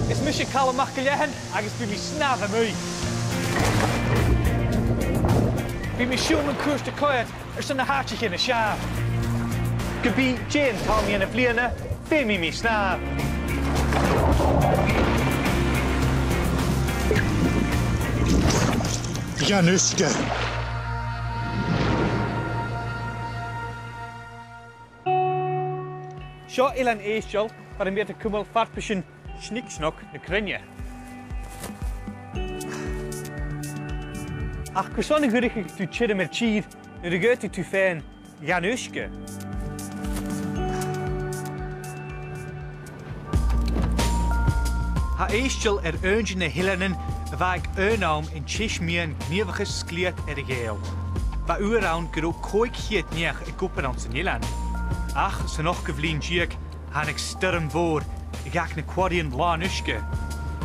Is mis call amach go lehan agus bí mi snaf am mwy. Bí mi siúm an cwrs de coed sy'n na hartich yn y siaf. Gybi Jane Tommy yn y bliana, fe mi snaf. Januske. Sio ilan eisiol, par yn byd y cwmwl ffarpysyn schnicksnock na crynja. Ach cwson y gwrych tu chydym yr chyd, nid y gyrti tu ffen Januske. Ha eisiol ynjyn na hilanen y fag ynawm in tishmian gniefachus sgliat y geel. Ba uurawn gyro coig hiet niach y gwper aan sy'n hilan. Ach, sy'n och gyflin diag, han ik styrm voor, ik ac na quadian lan uske.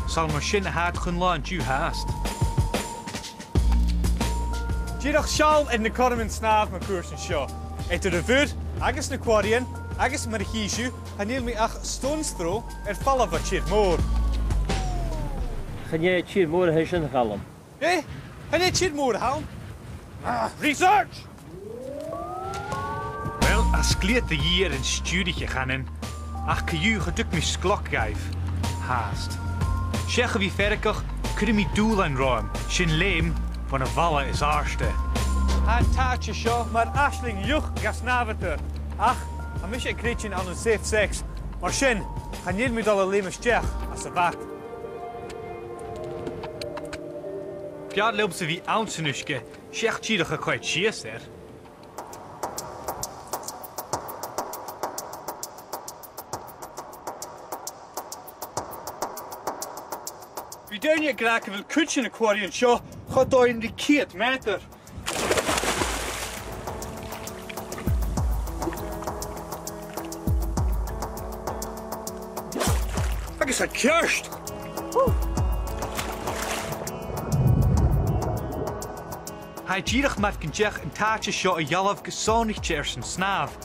Sal mar sin haad chun lan du haast. Diadach sial in na corman snaf ma cwrs yn sio. Eto de vud, agus na quadian, agus mar hishu, hanil mi ach stonstro falla va chir moor. Gaan jij chir moor heshen galm? Eh? Han je chir moor haal? Research! As gliet de hier in studie gaan, ach ju geduk mi sklok geef. Haast. Zeggen wie verkig, kunnen mi doel en ruim. Shin leem van een valle is aarste. Een taartje show, maar ashling juch gas naveter. Ach, a mis een kreetje aan een safe sex. Maar shin, gaan jullie met alle leem stjech als ze wacht. Ja, loopt ze wie ouncenuske. Zegt je de kwijt chiester. Wie doen je graag wil kutje in aquarium show, gaat daar in de kiet meter. Ik is een kerst. Hij gierig met kenjech een taartje show een jalf gezonigtje er zijn snaaf.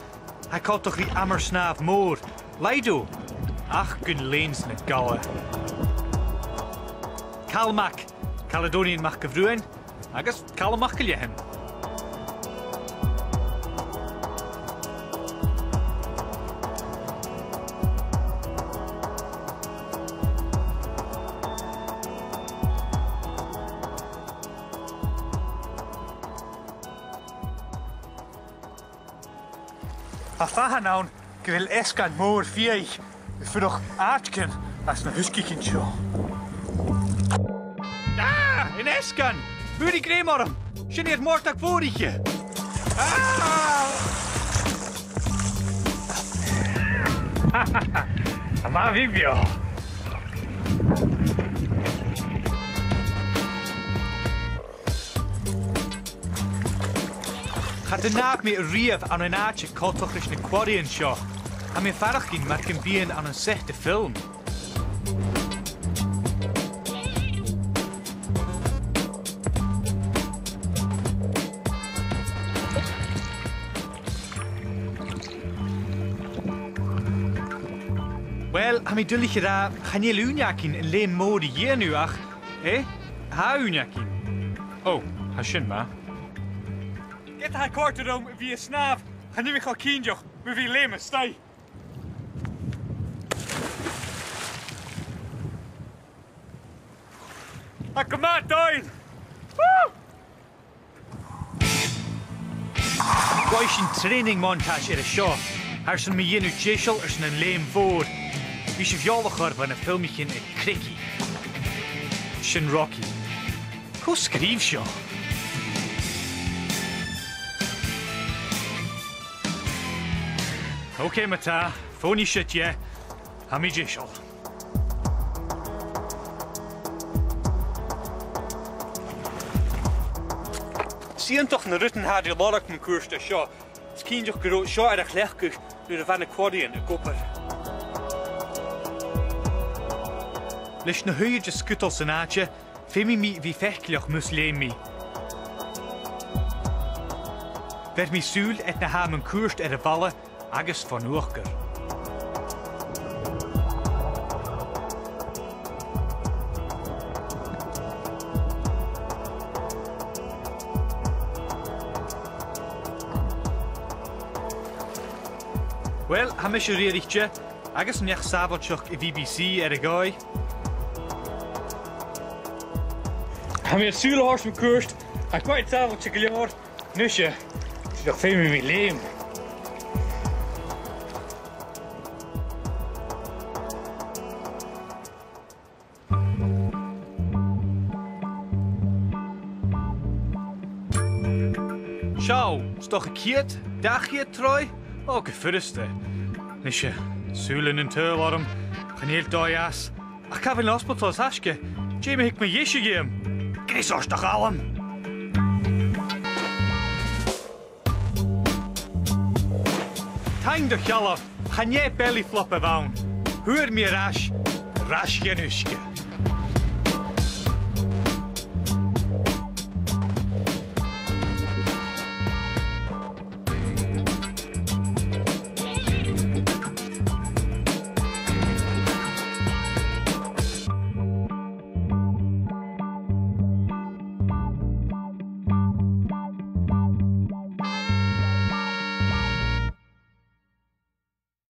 Hij kalt toch die ammer snaaf moor. Leido. Ach, kun leens net galle. Kalmak, Caledonian mag gevruwen, agus Kalmak gelegen. Afaha nou, ik wil eskan moor vier, voor nog aardken als een huskikin show. In eskan! Buur die kreemarm! Geneert moortak vooretje! Maar Vivio! Gaat de naak met een rief aan een aardje kottoch is een quadian show. En mijn vader ging met een bien aan een zechte film. Wel, aan mij dullig daar, gaan je lunjakin en leen mode hier nu ach, ha lunjakin. Oh, ha schön ma. Get haar korte dom wie een snaaf, gaan nu weer gaan kindjoch, met wie lemen stij. Ha kom maar doin. Goeie een training montage er is show. Haar zijn me hier nu tjessel, er zijn een leem voor. Wie is vjallig hoor van een filmpje in Krikkie. Shin Rocky. Hoe schreef je? Oké, mata. Phony shit, ja. Hami jishel. Zie je toch een rutten had je ladak mijn koers te show. Het kind toch groot show uit de gelijkkuch door de van de quadien de kopper. Lees na huidje skutel senaatje, femi mi wie vechtlich muslimi. Werd mi suul et na hamen koerst de vallen, agus van oorker. Wel, ha mis richtje, agus nech sabochach I BBC gai. Ha mir Sühlehorst mit Kurst, a quite sabochach jaar, nusje, nog veel meer mijn leem. Schau, stoch ik hier, dag hier troi? O, gefürste. Nisje, zulen en teularum, geneel doias. Ach, ka in hospitals haske. Jamie hik me jesje geem. Chris os toch allem. Tang de jalaf, ga jij belly floppen woun. Huur me rash, rash genuske.